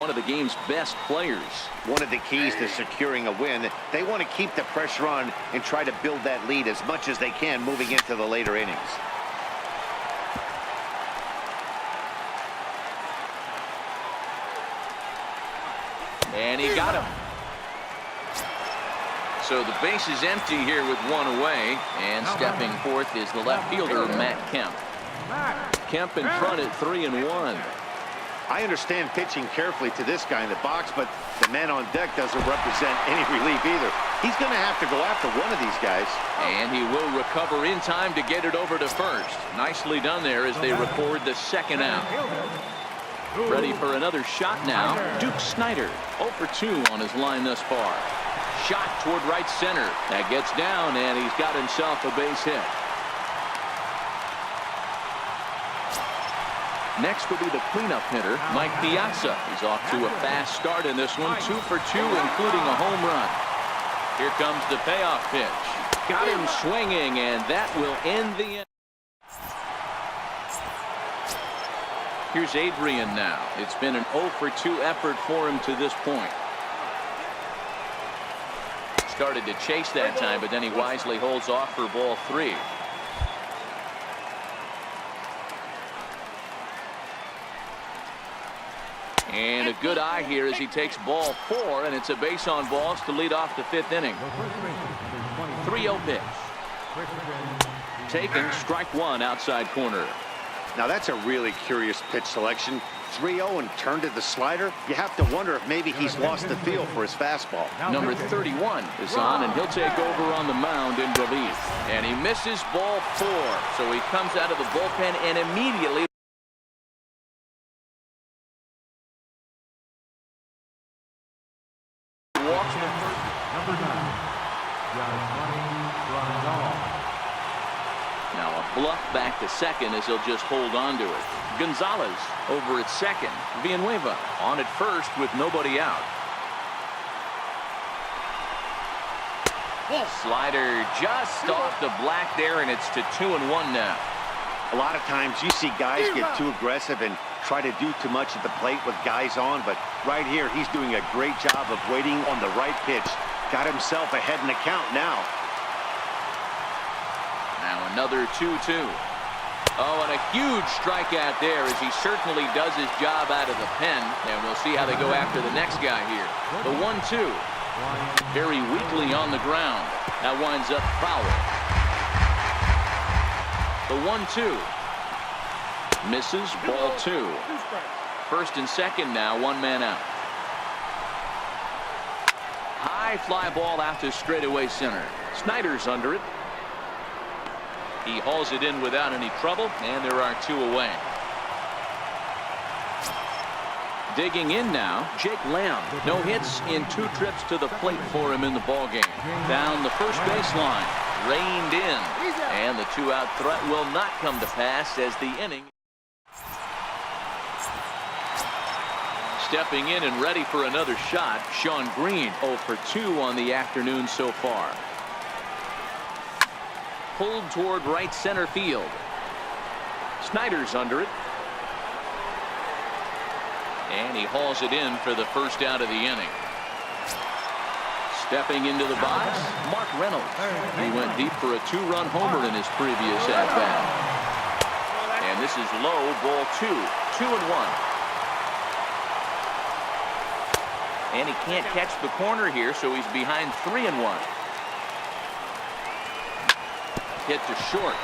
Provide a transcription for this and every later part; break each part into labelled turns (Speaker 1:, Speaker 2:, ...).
Speaker 1: one of the game's best players.
Speaker 2: One of the keys to securing a win, they want to keep the pressure on and try to build that lead as much as they can moving into the later innings.
Speaker 1: And he got him. So the base is empty here with one away. And stepping forth is the left fielder, Matt Kemp. Kemp in front at 3-1.
Speaker 2: I understand pitching carefully to this guy in the box, but the man on deck doesn't represent any relief either. He's going to have to go after one of these guys.
Speaker 1: And he will recover in time to get it over to first. Nicely done there as they record the second out. Ready for another shot now. Duke Snider, 0 for 2 on his line thus far. Shot toward right center. That gets down, and he's got himself a base hit. Next will be the cleanup hitter, Mike Piazza. He's off to a fast start in this one, 2 for 2, including a home run. Here comes the payoff pitch. Got him swinging, and that will end the inning. Here's Adrian now. It's been an 0 for 2 effort for him to this point. Started to chase that time, but then he wisely holds off for ball 3. And a good eye here as he takes ball 4, and it's a base on balls to lead off the 5th inning. 3-0 pitch. Taken, strike 1 outside corner.
Speaker 2: Now that's a really curious pitch selection. 3-0 and turned to the slider. You have to wonder if maybe he's lost the feel for his fastball.
Speaker 1: Number 31 is on, and he'll take over on the mound in relief. And he misses ball 4. So he comes out of the bullpen and immediately walks him.
Speaker 3: Number 9.
Speaker 1: Now a bluff back to second as he'll just hold on to it. Gonzalez over at second. Villanueva on at first with nobody out. Slider just off the black there, and it's to 2-1 now.
Speaker 2: A lot of times you see guys get too aggressive and try to do too much at the plate with guys on, but right here he's doing a great job of waiting on the right pitch. Got himself ahead in the count now.
Speaker 1: Now another 2-2. Oh, and a huge strikeout there as he certainly does his job out of the pen. And we'll see how they go after the next guy here. The 1-2. Very weakly on the ground. That winds up foul. The 1-2. Misses, ball 2. First and second now, 1 man out. High fly ball out to straightaway center. Snider's under it. He hauls it in without any trouble, and there are 2 away. Digging in now, Jake Lamb. No hits in 2 trips to the plate for him in the ballgame. Down the first baseline, reined in, and the 2-out threat will not come to pass as the inning. Stepping in and ready for another shot, Sean Green, 0 for 2 on the afternoon so far. Pulled toward right center field. Snider's under it. And he hauls it in for the first out of the inning. Stepping into the box, Mark Reynolds. He went deep for a 2-run homer in his previous at-bat. And this is low, ball 2. 2-1. And he can't catch the corner here, so he's behind 3-1. Hit to short.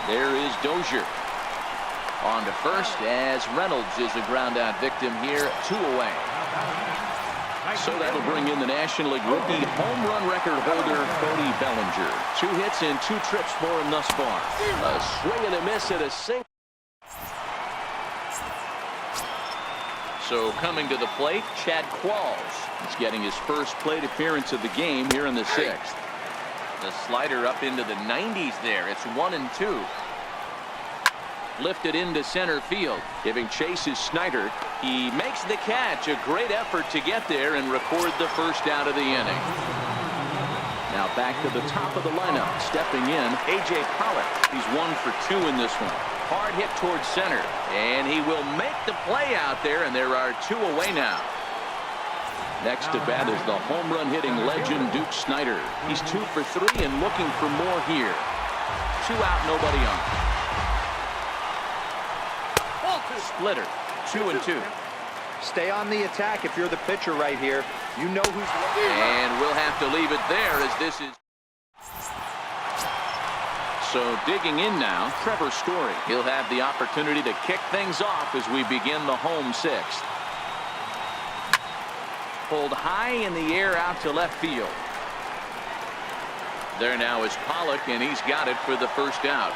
Speaker 1: There is Dozier. On to first as Reynolds is a ground out victim here. 2 away. So that'll bring in the National League rookie home run record holder Cody Bellinger. 2 hits in 2 trips for him thus far. A swing and a miss at a single. So coming to the plate, Chad Qualls. He's getting his first plate appearance of the game here in the 6th. The slider up into the 90s there. It's 1-2. Lifted into center field. Giving chase is Snider. He makes the catch. A great effort to get there and record the first out of the inning. Now back to the top of the lineup. Stepping in, A.J. Pollock. He's 1 for 2 in this one. Hard hit towards center. And he will make the play out there, and there are 2 away now. Next to bat is the home run hitting legend Duke Snider. He's 2 for 3 and looking for more here. 2 out, nobody on. Splitter, 2-2.
Speaker 3: Stay on the attack if you're the pitcher right here. You know who's looking.
Speaker 1: And we'll have to leave it there as this is. So digging in now, Trevor Story. He'll have the opportunity to kick things off as we begin the home 6th. Pulled high in the air out to left field. There now is Pollock, and he's got it for the first out.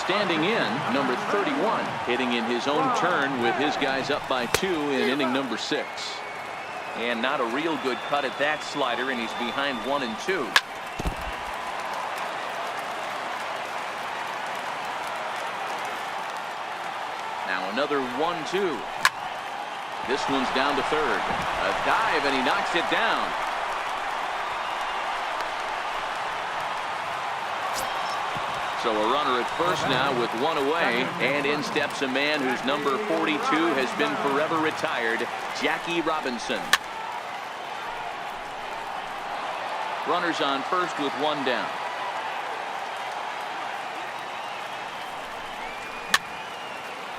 Speaker 1: Standing in, number 31, hitting in his own turn with his guys up by 2 in inning number 6. And not a real good cut at that slider, and he's behind 1-2. Now another 1-2. This one's down to third. A dive, and he knocks it down. So a runner at first now with 1 away, and in steps a man whose number 42 has been forever retired, Jackie Robinson. Runners on first with 1 down.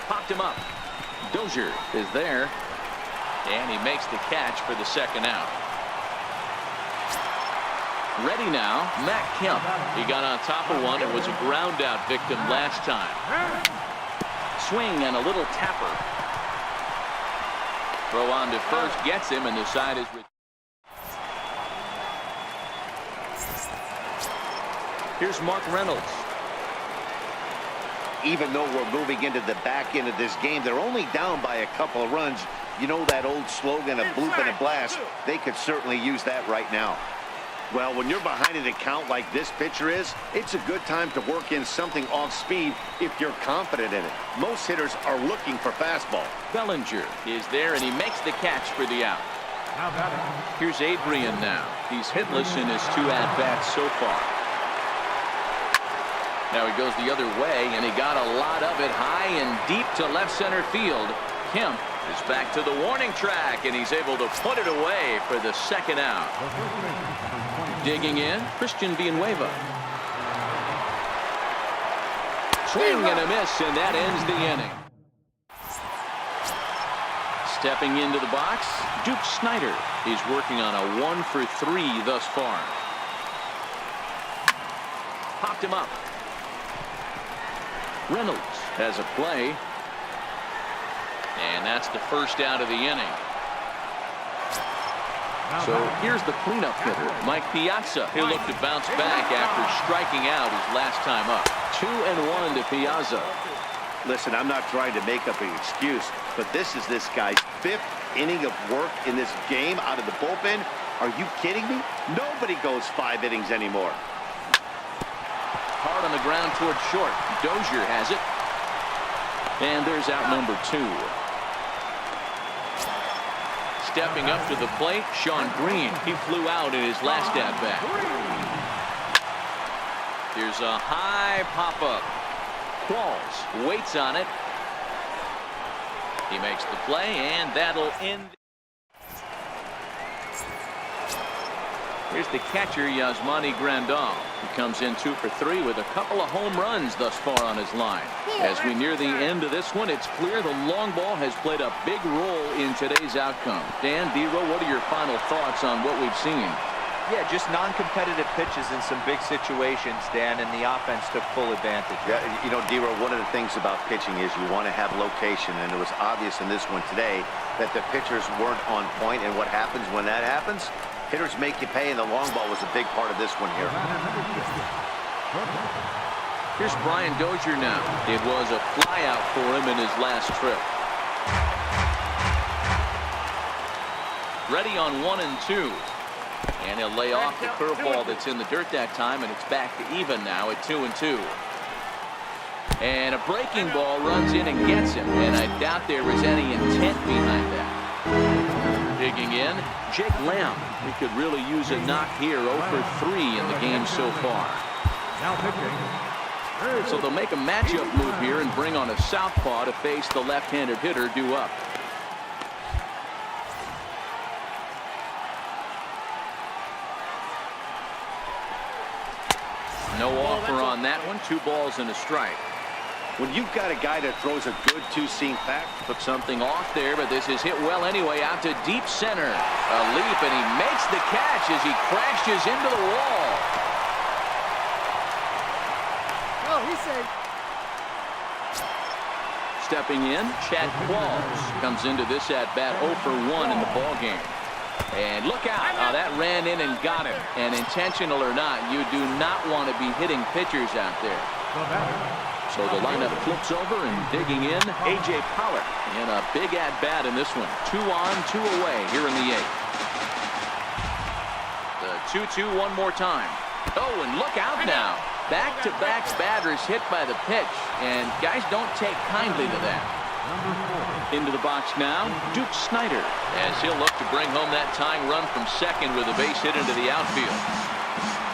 Speaker 1: Popped him up. Dozier is there, and he makes the catch for the second out. Ready now, Matt Kemp. He got on top of one and was a ground out victim last time. Swing and a little tapper. Throw on to first gets him, and the side is. Here's Mark Reynolds.
Speaker 2: Even though we're moving into the back end of this game, they're only down by a couple of runs. You know that old slogan, a bloop and a blast? They could certainly use that right now. Well, when you're behind an account like this pitcher is, it's a good time to work in something off speed if you're confident in it. Most hitters are looking for fastball.
Speaker 1: Bellinger is there, and he makes the catch for the out. Here's Adrian now. He's hitless in his 2 at-bats so far. Now he goes the other way, and he got a lot of it high and deep to left center field. Kemp is back to the warning track, and he's able to put it away for the second out. Digging in, Christian Villanueva. Swing and a miss, and that ends the inning. Stepping into the box, Duke Snider. He's working on a 1 for 3 thus far. Popped him up. Reynolds has a play. And that's the first out of the inning. So here's the cleanup hitter, Mike Piazza. He'll look to bounce back after striking out his last time up. 2-1 to Piazza.
Speaker 2: Listen, I'm not trying to make up an excuse, but this is this guy's 5th inning of work in this game out of the bullpen. Are you kidding me? Nobody goes 5 innings anymore.
Speaker 1: Hard on the ground toward short. Dozier has it. And there's out number 2. Stepping up to the plate, Sean Green. He flew out in his last at-bat. Here's a high pop-up. Crawls, waits on it. He makes the play, and that'll end. Here's the catcher, Yasmani Grandal. He comes in 2 for 3 with a couple of home runs thus far on his line. As we near the end of this one, it's clear the long ball has played a big role in today's outcome. Dan, D-Row, what are your final thoughts on what we've seen?
Speaker 3: Yeah, just non-competitive pitches in some big situations, Dan, and the offense took full advantage.
Speaker 2: Yeah, you know, D-Row, one of the things about pitching is you want to have location, and it was obvious in this one today that the pitchers weren't on point, and what happens when that happens? Hitters make you pay, and the long ball was a big part of this one here.
Speaker 1: Here's Brian Dozier now. It was a flyout for him in his last trip. Ready on 1 and 2. And he'll lay off the curveball that's in the dirt that time, and it's back to even now at 2 and 2. And a breaking ball runs in and gets him, and I doubt there was any intent behind that. Digging in, Jake Lamb. He could really use a knock here. 0 for 3 in the game so far.
Speaker 4: Now pitching,
Speaker 1: So they'll make a matchup move here and bring on a southpaw to face the left-handed hitter due up. No offer on that one. 2 balls and a strike.
Speaker 2: When you've got a guy that throws a good two-seam pack,
Speaker 1: took something off there, but this is hit well anyway, out to deep center. A leap, and he makes the catch as he crashes into the wall.
Speaker 4: Oh, he's safe.
Speaker 1: Stepping in, Chad Qualls comes into this at-bat 0 for 1 in the ballgame. And look out. That ran in and got him. And intentional or not, you do not want to be hitting pitchers out there. So the lineup flips over, and digging in, A.J. Pollock in a big at-bat in this one. 2 on, 2 away here in the 8th. The 2-2 one more time. Oh, and look out now. Back-to-back batters hit by the pitch, and guys don't take kindly to that. Into the box now, Duke Snider, as he'll look to bring home that tying run from second with a base hit into the outfield.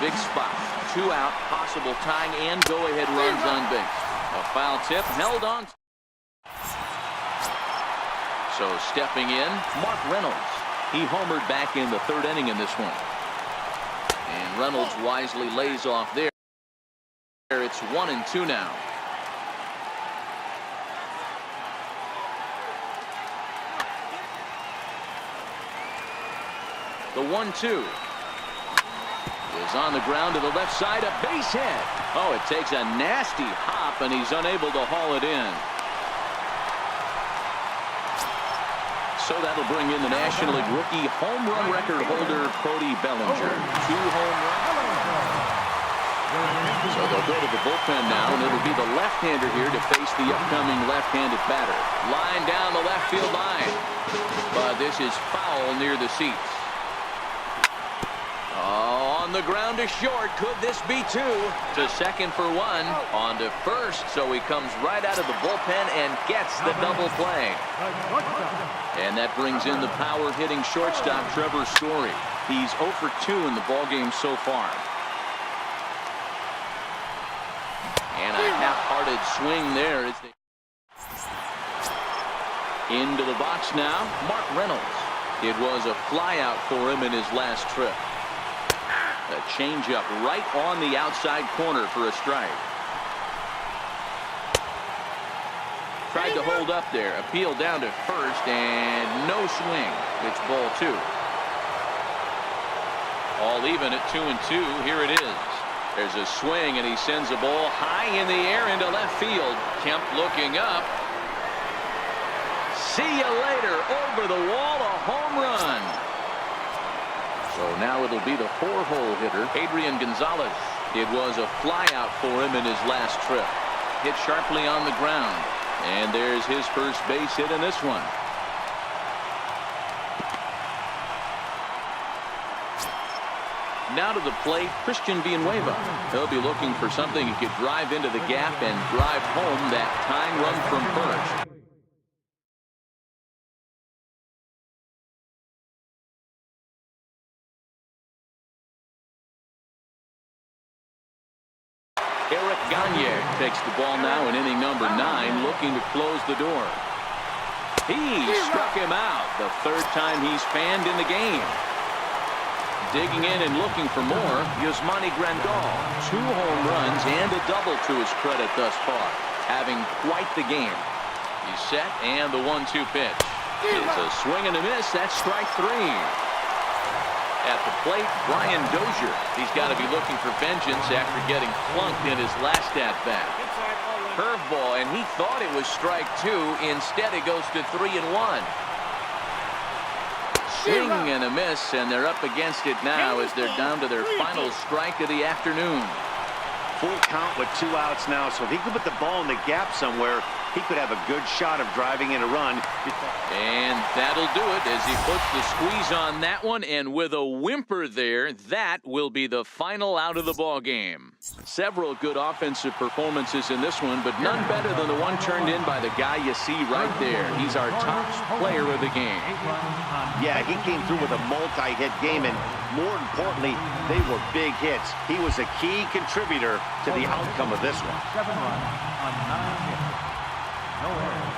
Speaker 1: Big spot. 2 out, possible tying and go-ahead runs on base. A foul tip held on. So stepping in, Mark Reynolds. He homered back in the 3rd inning in this one. And Reynolds wisely lays off there. It's 1-2 now. The 1-2 is on the ground to the left side, a base hit. Oh, it takes a nasty hop, and he's unable to haul it in. So that'll bring in the National League rookie home run record holder, Cody Bellinger. 2 home runs. So they'll go to the bullpen now, and it'll be the left-hander here to face the upcoming left-handed batter. Line down the left field line. But this is foul near the seats. Oh, on the ground to short. Could this be 2? To second for 1. On to first. So he comes right out of the bullpen and gets the double play. And that brings in the power-hitting shortstop, Trevor Story. He's 0 for 2 in the ballgame so far. And a half-hearted swing there. As they... Into the box now, Mark Reynolds. It was a flyout for him in his last trip. A changeup right on the outside corner for a strike. Tried to hold up there. Appeal down to first, and no swing. It's ball 2. All even at 2-2. Here it is. There's a swing, and he sends a ball high in the air into left field. Kemp looking up. See you later. Over the wall, a home run. So now it'll be the 4-hole hitter, Adrian Gonzalez. It was a flyout for him in his last trip. Hit sharply on the ground. And there's his first base hit in this one. Now to the plate, Christian Villanueva. He'll be looking for something he could drive into the gap and drive home that tying run from first. Eric Gagne takes the ball now in inning number 9, looking to close the door. He struck him out, the 3rd time he's fanned in the game. Digging in and looking for more, Yasmani Grandal. 2 home runs and a double to his credit thus far. Having quite the game. He's set, and the 1-2 pitch. It's a swing and a miss. That's strike 3. At the plate, Brian Dozier. He's got to be looking for vengeance after getting flunked in his last at-bat. Curveball, and he thought it was strike 2. Instead, it goes to 3-1. Swing and a miss, and they're up against it now as they're down to their final strike of the afternoon.
Speaker 2: Full count with 2 outs now, so if he could put the ball in the gap somewhere, he could have a good shot of driving in a run.
Speaker 1: And that'll do it as he puts the squeeze on that one, and with a whimper there, that will be the final out of the ball game. Several good offensive performances in this one, but none better than the one turned in by the guy you see right there. He's our top player of the game.
Speaker 2: Yeah, he came through with a multi-hit game, and more importantly, they were big hits. He was a key contributor to the outcome of this one.
Speaker 5: 7 runs on 9 hits. No errors.